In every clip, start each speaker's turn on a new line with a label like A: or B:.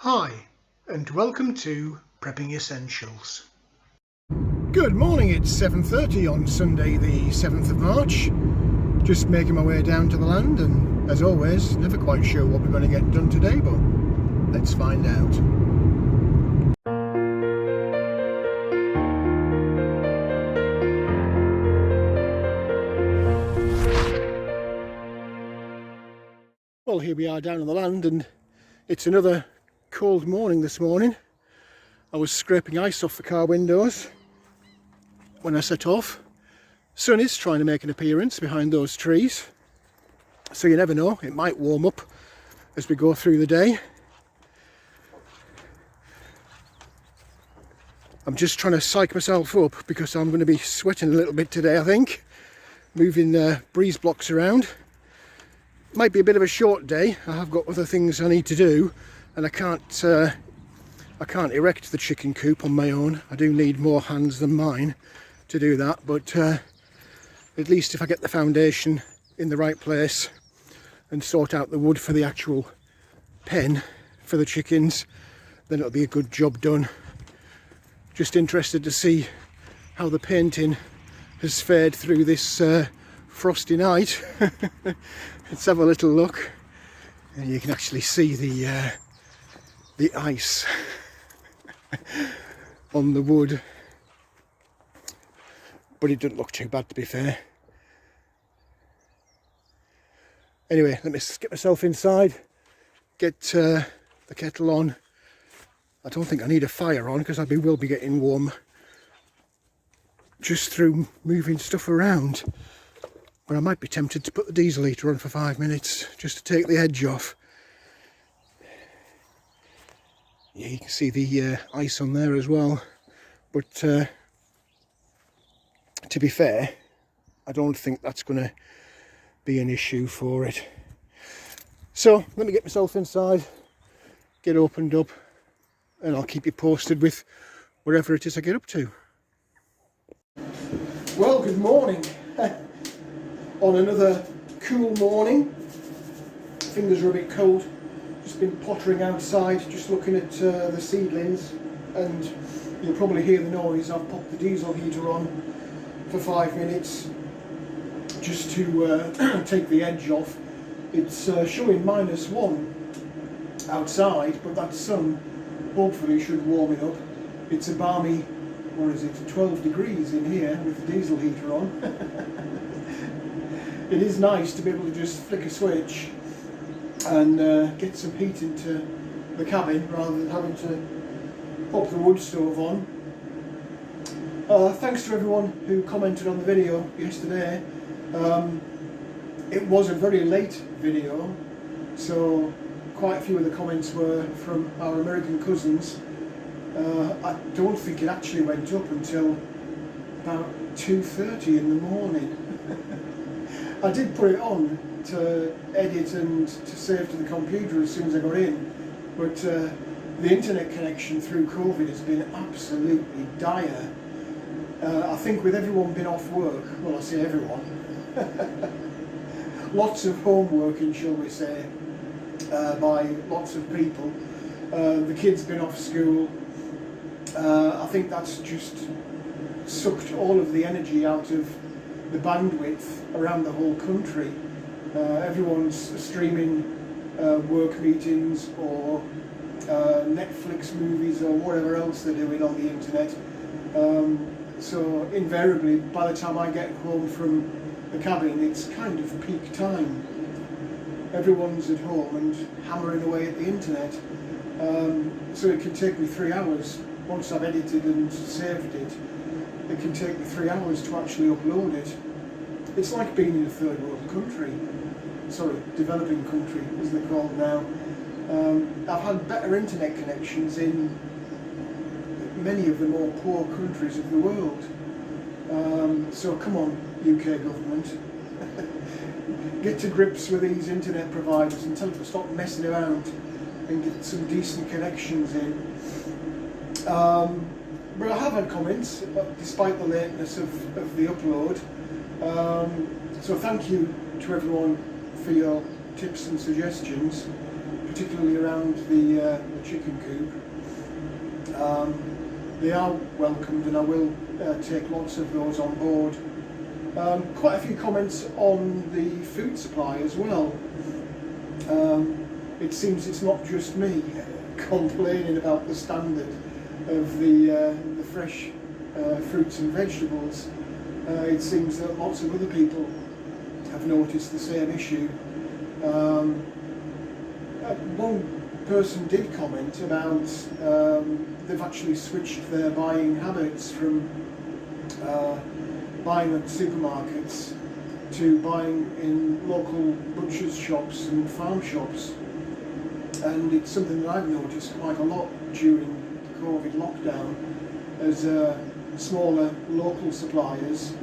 A: Hi, and welcome to Prepping Essentials.
B: Good morning, it's 7:30 on Sunday the 7th of March. Just making my way down to the land, and as always, never quite sure what we're going to get done today, but let's find out. Well, here we are down on the land, and it's another cold morning this morning. I was scraping ice off the car windows when I set off. Sun is trying to make an appearance behind those trees, so you never know, it might warm up as we go through the day. I'm just trying to psych myself up because I'm going to be sweating a little bit today, I think, moving breeze blocks around. Might be a bit of a short day. I have got other things I need to do, and I can't erect the chicken coop on my own. I do need more hands than mine to do that, but at least if I get the foundation in the right place and sort out the wood for the actual pen for the chickens, then it'll be a good job done. Just interested to see how the painting has fared through this frosty night. Let's have a little look, and you can actually see the ice on the wood, but it doesn't look too bad, to be fair. Anyway, let me get myself inside, get the kettle on. I don't think I need a fire on because will be getting warm just through moving stuff around. But I might be tempted to put the diesel heater on for 5 minutes just to take the edge off. Yeah, you can see the ice on there as well. But to be fair, I don't think that's going to be an issue for it. So let me get myself inside, get opened up, and I'll keep you posted with whatever it is I get up to. Well, good morning. On another cool morning. Fingers are a bit cold. Just been pottering outside, just looking at the seedlings, and you'll probably hear the noise. I've popped the diesel heater on for 5 minutes just to take the edge off. It's showing -1 outside, but that sun hopefully should warm it up. It's a balmy, what is it, 12 degrees in here with the diesel heater on. It is nice to be able to just flick a switch and get some heat into the cabin rather than having to pop the wood stove on. Thanks to everyone who commented on the video yesterday. It was a very late video, so quite a few of the comments were from our American cousins. I don't think it actually went up until about 2:30 in the morning. I did put it on to edit and to save to the computer as soon as I got in, but the internet connection through COVID has been absolutely dire. I think with everyone being off work, well, I say everyone, lots of home working, shall we say, by lots of people. The kids been off school. I think that's just sucked all of the energy out of the bandwidth around the whole country. Everyone's streaming work meetings or Netflix movies or whatever else they're doing on the internet. So invariably, by the time I get home from the cabin, it's kind of peak time. Everyone's at home and hammering away at the internet. So it can take me 3 hours. Once I've edited and saved it, it can take me 3 hours to actually upload it. It's like being in a third world country. Sorry, developing country, as they're called now. I've had better internet connections in many of the more poor countries of the world. So come on, UK government. Get to grips with these internet providers and tell them to stop messing around and get some decent connections in. But I have had comments, despite the lateness of the upload. So thank you to everyone for your tips and suggestions. particularly around the chicken coop. They are welcomed, and I will take lots of those on board. Quite a few comments on the food supply as well. It seems it's not just me complaining about the standard of the fresh fruits and vegetables. It seems that lots of other people have noticed the same issue. One person did comment about they've actually switched their buying habits from buying at supermarkets to buying in local butchers' shops and farm shops. And it's something that I've noticed quite a lot during the COVID lockdown, as smaller local suppliers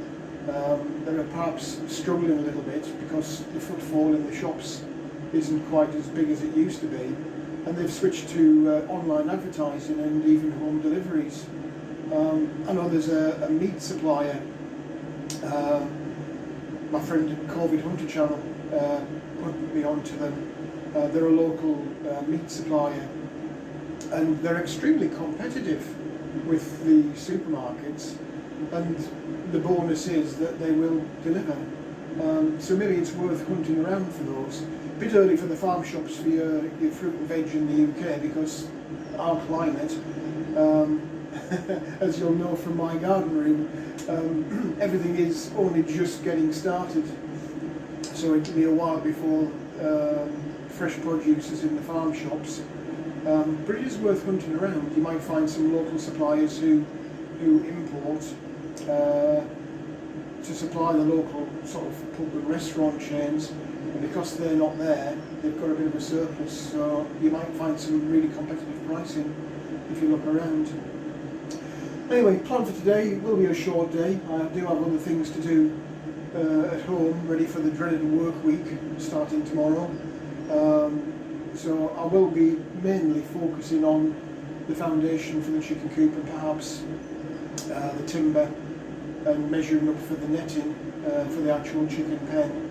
B: that are perhaps struggling a little bit because the footfall in the shops isn't quite as big as it used to be, and they've switched to online advertising and even home deliveries. I know there's a meat supplier, my friend at COVID Hunter Channel put me onto them. They're a local meat supplier, and they're extremely competitive with the supermarkets, and the bonus is that they will deliver. So maybe it's worth hunting around for those. A bit early for the farm shops for your fruit and veg in the UK, because our climate, as you'll know from my garden room, everything is only just getting started. So it'll be a while before fresh produce is in the farm shops. But it is worth hunting around. You might find some local suppliers who import to supply the local sort of pub and restaurant chains, and because they're not there, they've got a bit of a surplus, so you might find some really competitive pricing if you look around. Anyway, plan for today will be a short day. I do have other things to do at home, ready for the dreaded work week starting tomorrow. So I will be mainly focusing on the foundation for the chicken coop, and perhaps the timber, and measuring up for the netting for the actual chicken pen.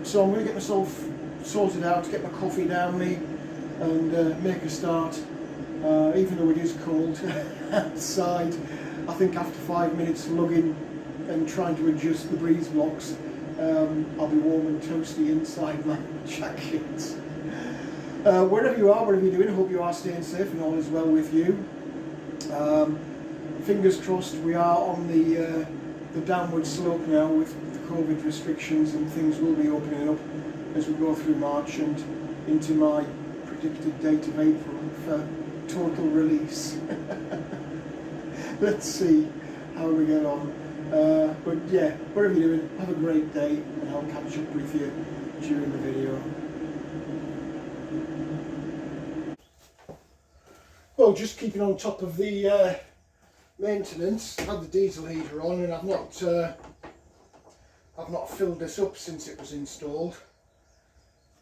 B: So I'm going to get myself sorted out, get my coffee down me, and make a start. Even though it is cold outside, I think after 5 minutes lugging and trying to adjust the breeze blocks, I'll be warm and toasty inside my jacket. Wherever you are, whatever you're doing, I hope you are staying safe and all is well with you. Fingers crossed we are on the downward slope now with the COVID restrictions, and things will be opening up as we go through March and into my predicted date of April for total release. Let's see how we get on. But yeah, whatever you're doing, have a great day, and I'll catch up with you during the video. Well, just keeping on top of the maintenance. I had the diesel heater on, and I've not filled this up since it was installed.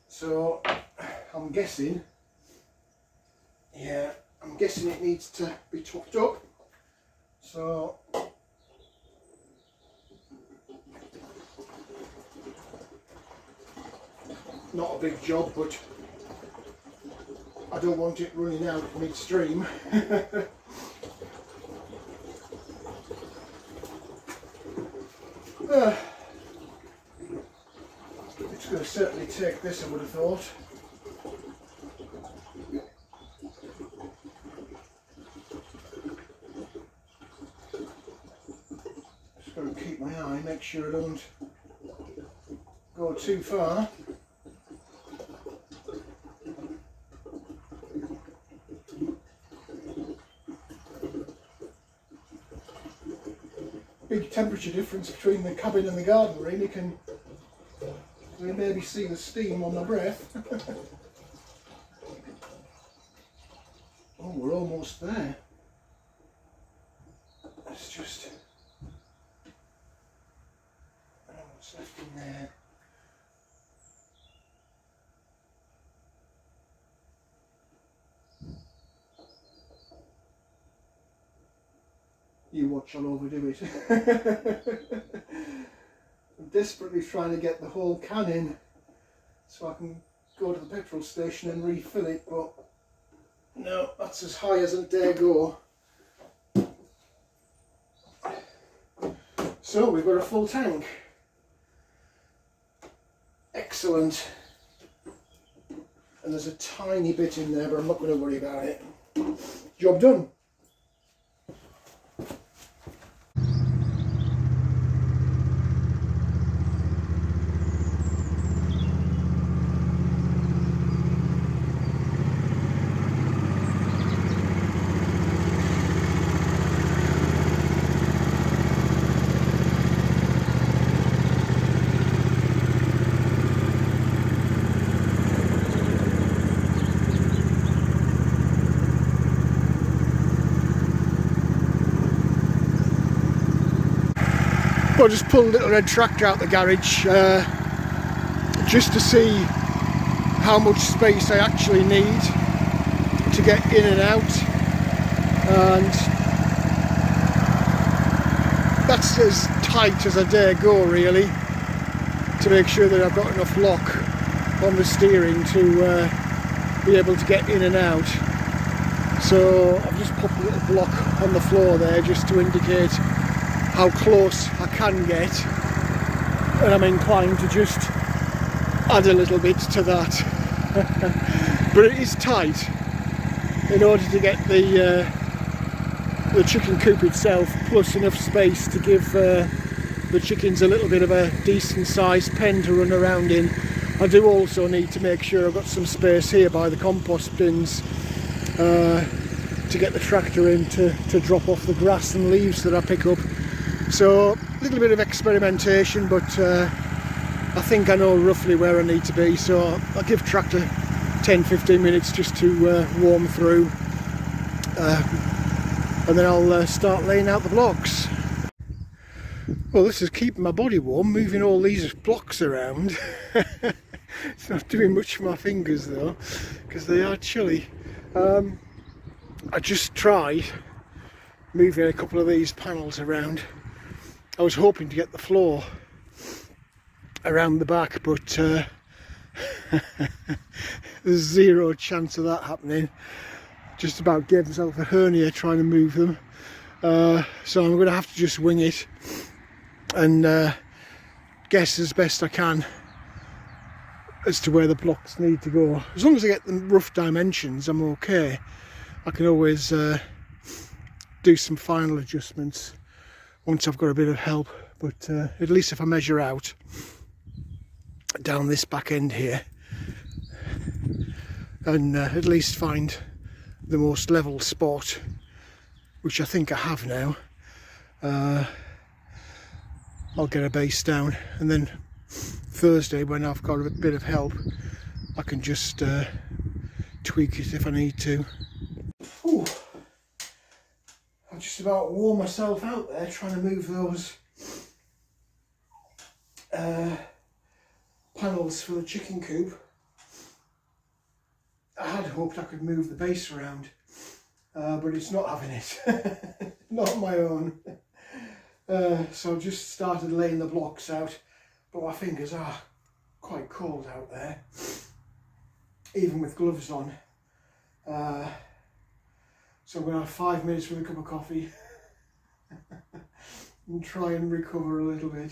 B: So I'm guessing it needs to be topped up. So not a big job, but I don't want it running out midstream. It's going to certainly take this, I would have thought. Just got to keep my eye, make sure I don't go too far. Big temperature difference between the cabin and the garden room. You can maybe see the steam on my breath. Oh, we're almost there. Let's just, I don't know what's left in there. You watch, I'll overdo it. I'm desperately trying to get the whole can in so I can go to the petrol station and refill it, but no, that's as high as I dare go. So we've got a full tank. Excellent. And there's a tiny bit in there, but I'm not going to worry about it. Job done. I just pulled a little red tractor out the garage just to see how much space I actually need to get in and out, and that's as tight as I dare go really, to make sure that I've got enough lock on the steering to be able to get in and out. So I've just popped a little block on the floor there just to indicate how close I can get, and I'm inclined to just add a little bit to that. But it is tight in order to get the chicken coop itself, plus enough space to give the chickens a little bit of a decent sized pen to run around in. I do also need to make sure I've got some space here by the compost bins to get the tractor in to drop off the grass and leaves that I pick up. So a little bit of experimentation, but I think I know roughly where I need to be, so I'll give tractor 10-15 minutes just to warm through, and then I'll start laying out the blocks. Well, this is keeping my body warm, moving all these blocks around. It's not doing much for my fingers though, because they are chilly. I just tried moving a couple of these panels around. I was hoping to get the floor around the back, but there's zero chance of that happening. Just about gave myself a hernia trying to move them, so I'm going to have to just wing it and guess as best I can as to where the blocks need to go. As long as I get the rough dimensions, I'm okay. I can always do some final adjustments once I've got a bit of help, but at least if I measure out down this back end here and at least find the most level spot, which I think I have now, I'll get a base down, and then Thursday, when I've got a bit of help, I can just tweak it if I need to. Ooh. I just about wore myself out there trying to move those panels for the chicken coop. I had hoped I could move the base around, but it's not having it. Not my own. So I just started laying the blocks out, but my fingers are quite cold out there, even with gloves on. So I'm going to have 5 minutes with a cup of coffee and try and recover a little bit.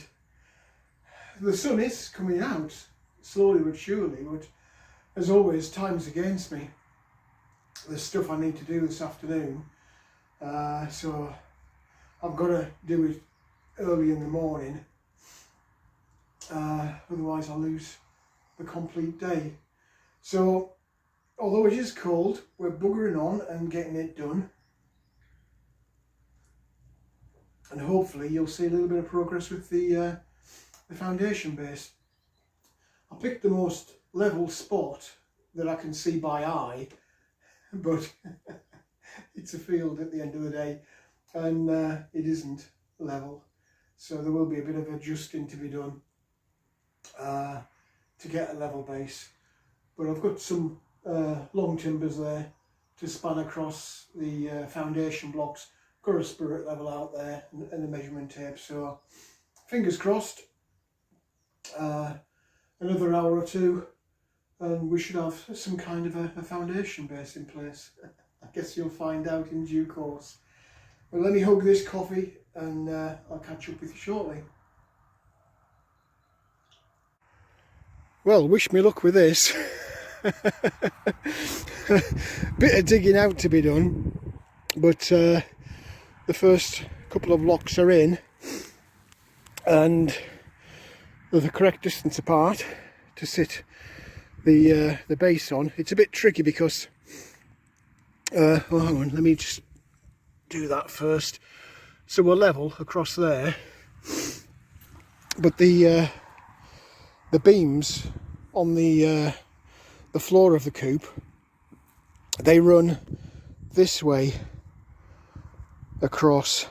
B: The sun is coming out, slowly but surely, but as always, time's against me. There's stuff I need to do this afternoon, so I've got to do it early in the morning, otherwise I'll lose the complete day. So although it is cold, we're buggering on and getting it done. And hopefully you'll see a little bit of progress with the foundation base. I picked the most level spot that I can see by eye, but it's a field at the end of the day, and it isn't level. So there will be a bit of adjusting to be done to get a level base. But I've got some long timbers there to span across the foundation blocks. Got a spirit level out there and a measurement tape, so fingers crossed. Another hour or two and we should have some kind of a foundation base in place. I guess you'll find out in due course. Well, let me hug this coffee and I'll catch up with you shortly. Well, wish me luck with this. Bit of digging out to be done, but the first couple of blocks are in and they're the correct distance apart to sit the base on. It's a bit tricky because oh, hang on, let me just do that first. So we're level across there, but the beams on the floor of the coop, they run this way across,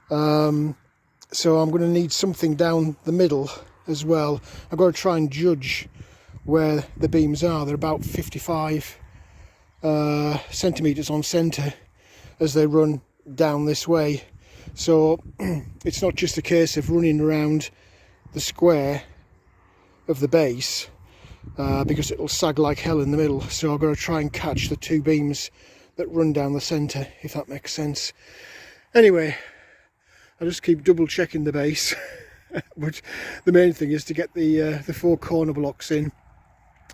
B: so I'm going to need something down the middle as well. I've got to try and judge where the beams are. They're about 55 centimetres on centre as they run down this way, so it's not just a case of running around the square of the base because it'll sag like hell in the middle. So I've got to try and catch the two beams that run down the centre, if that makes sense. Anyway, I just keep double checking the base but the main thing is to get the four corner blocks in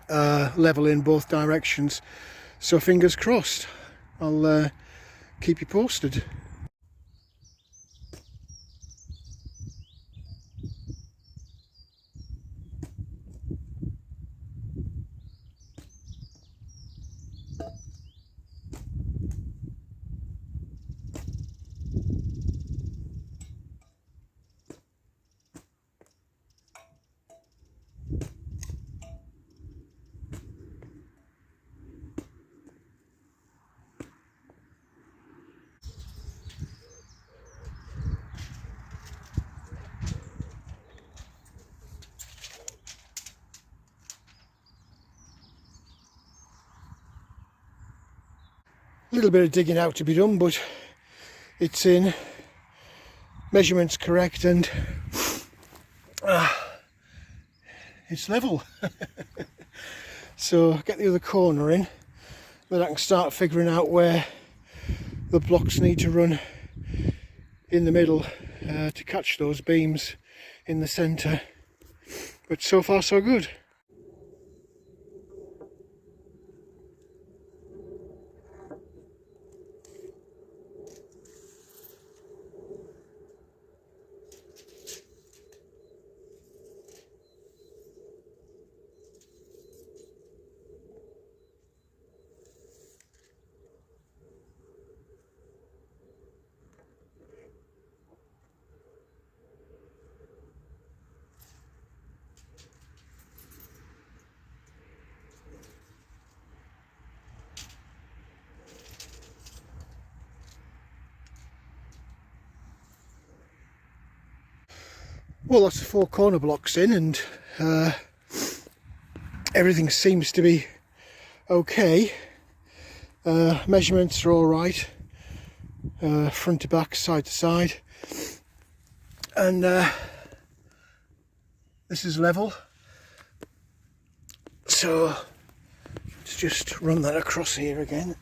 B: level in both directions. So fingers crossed. I'll keep you posted. A little bit of digging out to be done, but it's in, measurements correct, and it's level. So get the other corner in, then I can start figuring out where the blocks need to run in the middle to catch those beams in the centre. But so far so good. Well, that's the four corner blocks in, and everything seems to be okay. Measurements are all right, front to back, side to side, and this is level. So let's just run that across here again.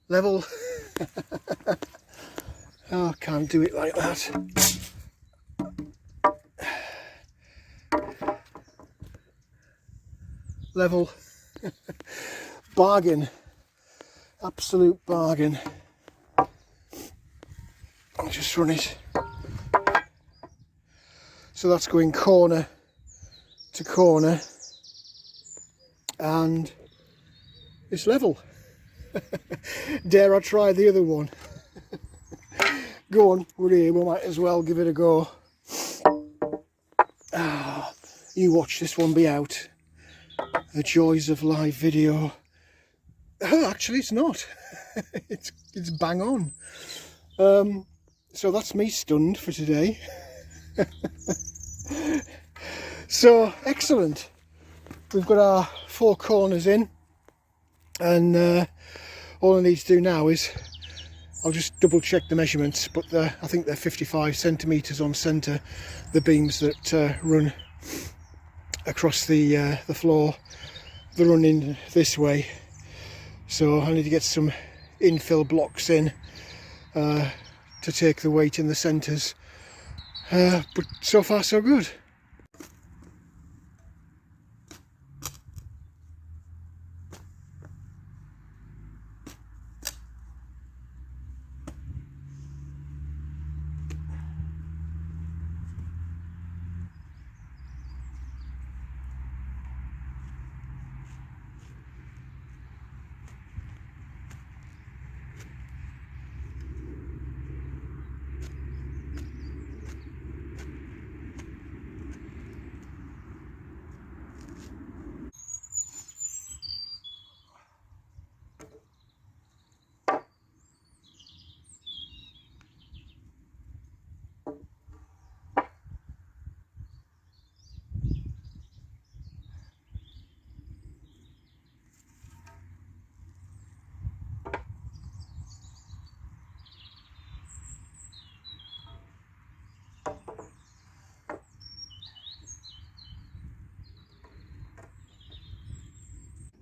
B: Level. Oh, I can't do it like that. Level. Bargain. Absolute bargain. I'll just run it. So that's going corner to corner, and it's level. Dare I try the other one? Go on, we're here, we might as well give it a go. You watch this one be out. The joys of live video. Oh, actually it's not. it's bang on. So that's me stunned for today. So excellent. We've got our four corners in, and all I need to do now is I'll just double check the measurements, but I think they're 55 centimetres on centre, the beams that run across the floor. They're running this way, so I need to get some infill blocks in to take the weight in the centres, but so far so good.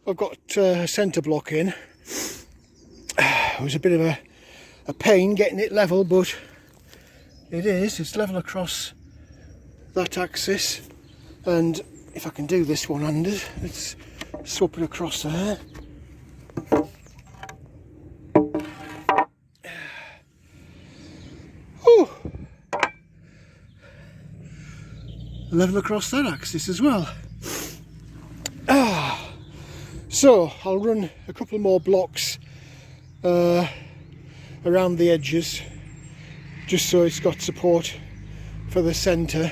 B: I've got a centre block in. It was a bit of a pain getting it level, but it's level across that axis, and if I can do this one-handed, let's swap it across there. Oh, level across that axis as well. So I'll run a couple more blocks around the edges, just so it's got support for the centre,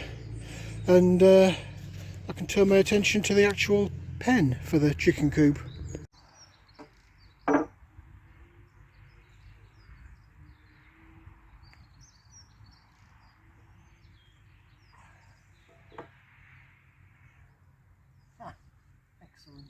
B: and I can turn my attention to the actual pen for the chicken coop. Excellent.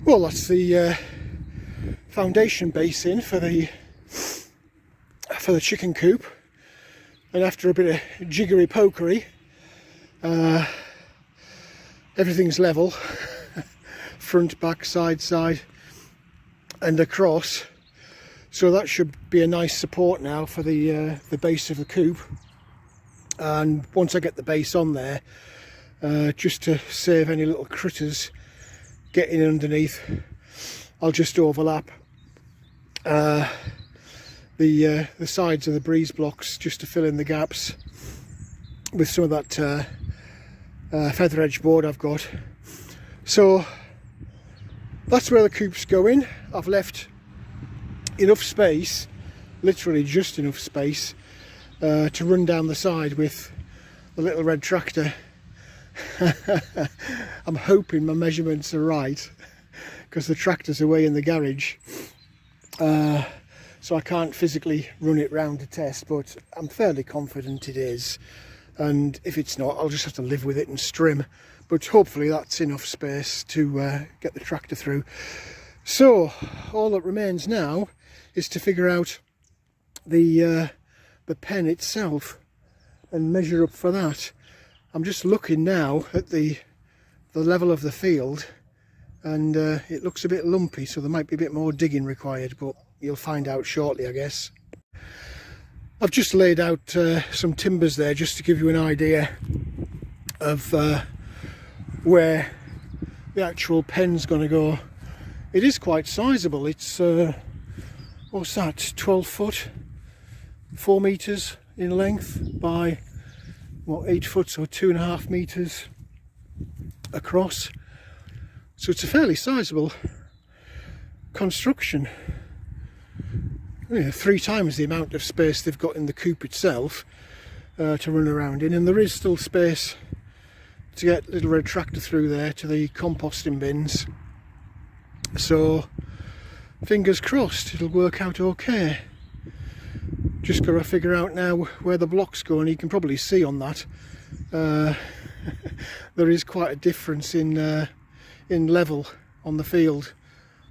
B: Well, that's the foundation base in for the chicken coop, and after a bit of jiggery pokery, everything's level, front, back, side, and across. So that should be a nice support now for the base of the coop. And once I get the base on there, just to save any little critters getting underneath, I'll just overlap the sides of the breeze blocks just to fill in the gaps with some of that feather edge board I've got. So that's where the coop's going. I've left enough space, literally just enough space, to run down the side with the little red tractor. I'm hoping my measurements are right, because the tractor's away in the garage, so I can't physically run it round to test, but I'm fairly confident it is, and if it's not, I'll just have to live with it and strim, but hopefully that's enough space to get the tractor through. So all that remains now is to figure out the pen itself and measure up for that. I'm just looking now at the level of the field, and it looks a bit lumpy, so there might be a bit more digging required, but you'll find out shortly, I guess. I've just laid out some timbers there just to give you an idea of where the actual pen's going to go. It is quite sizable. It's what's that, 12 foot, 4 meters in length by what, 8 foot, so 2.5 meters across. So it's a fairly sizable construction. Yeah, 3 times the amount of space they've got in the coop itself to run around in, and there is still space to get little red tractor through there to the composting bins. So fingers crossed it'll work out okay. Just got to figure out now where the blocks go, and you can probably see on that there is quite a difference in level on the field,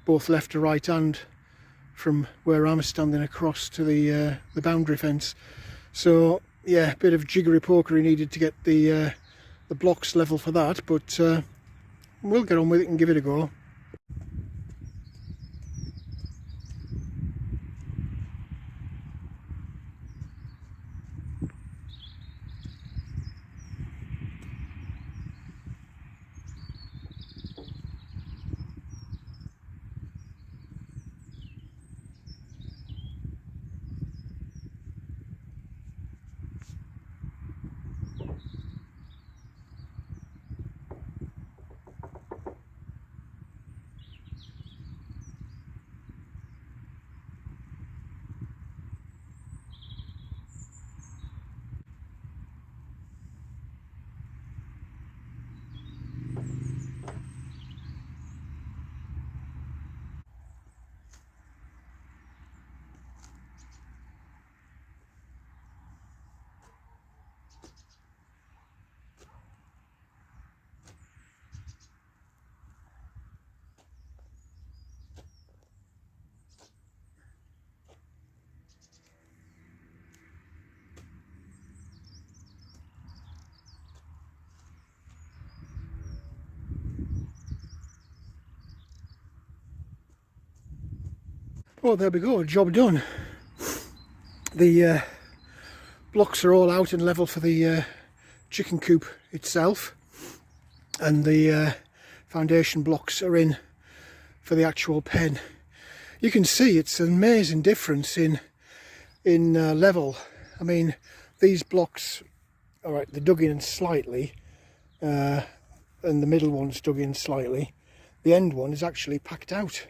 B: both left to right hand, from where I'm standing across to the boundary fence. So yeah, a bit of jiggery pokery needed to get the blocks level for that, but we'll get on with it and give it a go. Well, there we go, job done. The blocks are all out and level for the chicken coop itself, and the foundation blocks are in for the actual pen. You can see it's an amazing difference in level. I mean, these blocks, all right, they're dug in slightly, and the middle one's dug in slightly. The end one is actually packed out.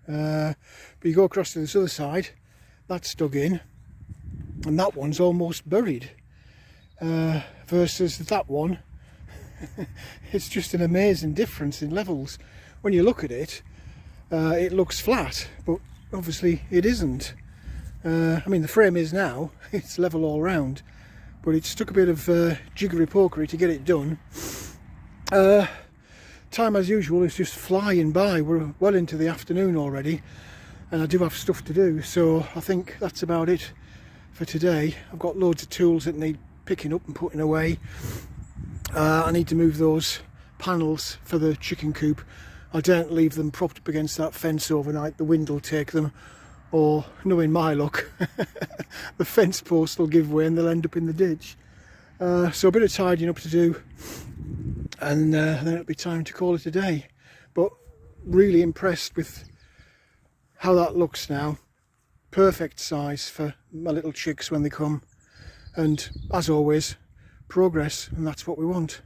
B: But you go across to this other side, that's dug in, and that one's almost buried, versus that one. It's just an amazing difference in levels. When you look at it, it looks flat, but obviously it isn't. I mean, the frame is now, it's level all round, but it's took a bit of jiggery pokery to get it done. Time as usual is just flying by. We're well into the afternoon already, and I do have stuff to do, so I think that's about it for today. I've got loads of tools that need picking up and putting away. I need to move those panels for the chicken coop. I don't leave them propped up against that fence overnight, the wind will take them, or knowing my luck the fence post will give way and they'll end up in the ditch. So a bit of tidying up to do, and then it'll be time to call it a day. But really impressed with how that looks now. Perfect size for my little chicks when they come, and as always, progress, and that's what we want.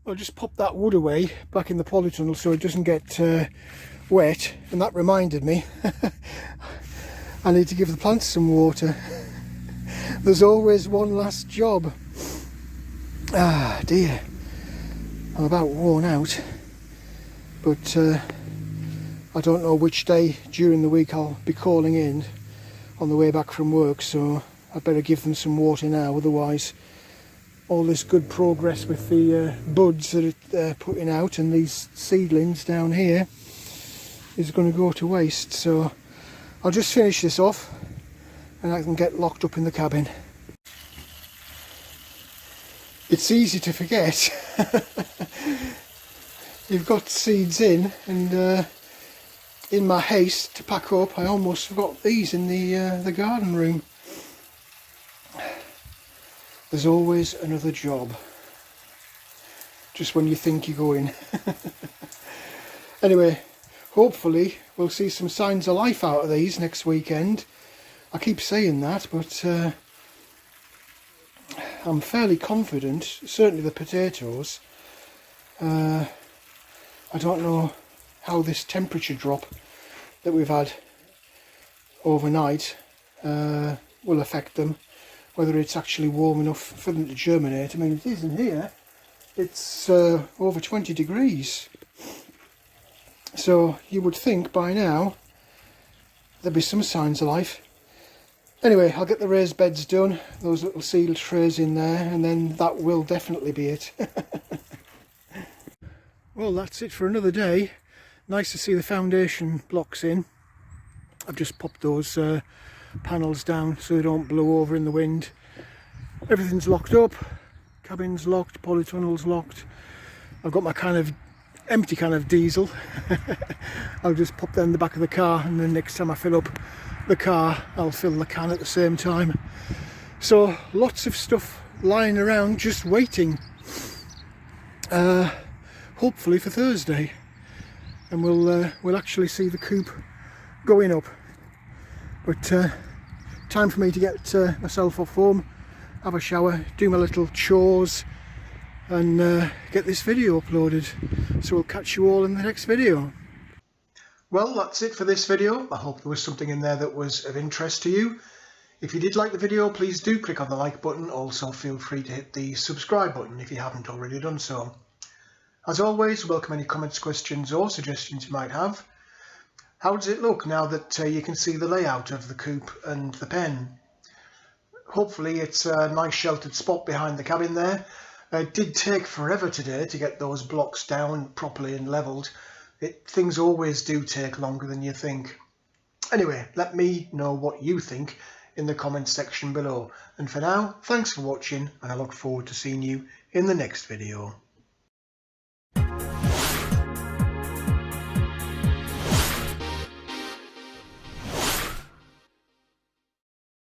B: I'll just pop that wood away back in the polytunnel so it doesn't get wet. And that reminded me, I need to give the plants some water. There's always one last job. Ah dear, I'm about worn out, but I don't know which day during the week I'll be calling in on the way back from work, so I'd better give them some water now, otherwise all this good progress with the buds that they're putting out and these seedlings down here is going to go to waste. So I'll just finish this off and I can get locked up in the cabin. It's easy to forget. You've got seeds in, and in my haste to pack up I almost forgot these in the garden room. There's always another job, just when you think you're going. Anyway, hopefully we'll see some signs of life out of these next weekend. I keep saying that, but I'm fairly confident, certainly the potatoes. I don't know how this temperature drop that we've had overnight will affect them, whether it's actually warm enough for them to germinate. I mean, it is in here, it's over 20 degrees. So you would think by now there'd be some signs of life. Anyway, I'll get the raised beds done, those little sealed trays in there, and then that will definitely be it. Well, that's it for another day. Nice to see the foundation blocks in. I've just popped those panels down so they don't blow over in the wind. Everything's locked up, cabin's locked, polytunnel's locked. I've got my empty can of diesel. I'll just pop that in the back of the car, and then next time I fill up the car I'll fill the can at the same time. So lots of stuff lying around just waiting, hopefully for Thursday, and we'll actually see the coop going up. But time for me to get myself off home, have a shower, do my little chores, and get this video uploaded. So we'll catch you all in the next video.
A: Well, that's it for this video. I hope there was something in there that was of interest to you. If you did like the video, please do click on the like button. Also feel free to hit the subscribe button if you haven't already done so. As always, welcome any comments, questions or suggestions you might have. How does it look now that you can see the layout of the coop and the pen? Hopefully it's a nice sheltered spot behind the cabin there. It did take forever today to get those blocks down properly and levelled. Things always do take longer than you think. Anyway, let me know what you think in the comments section below. And for now, thanks for watching, and I look forward to seeing you in the next video.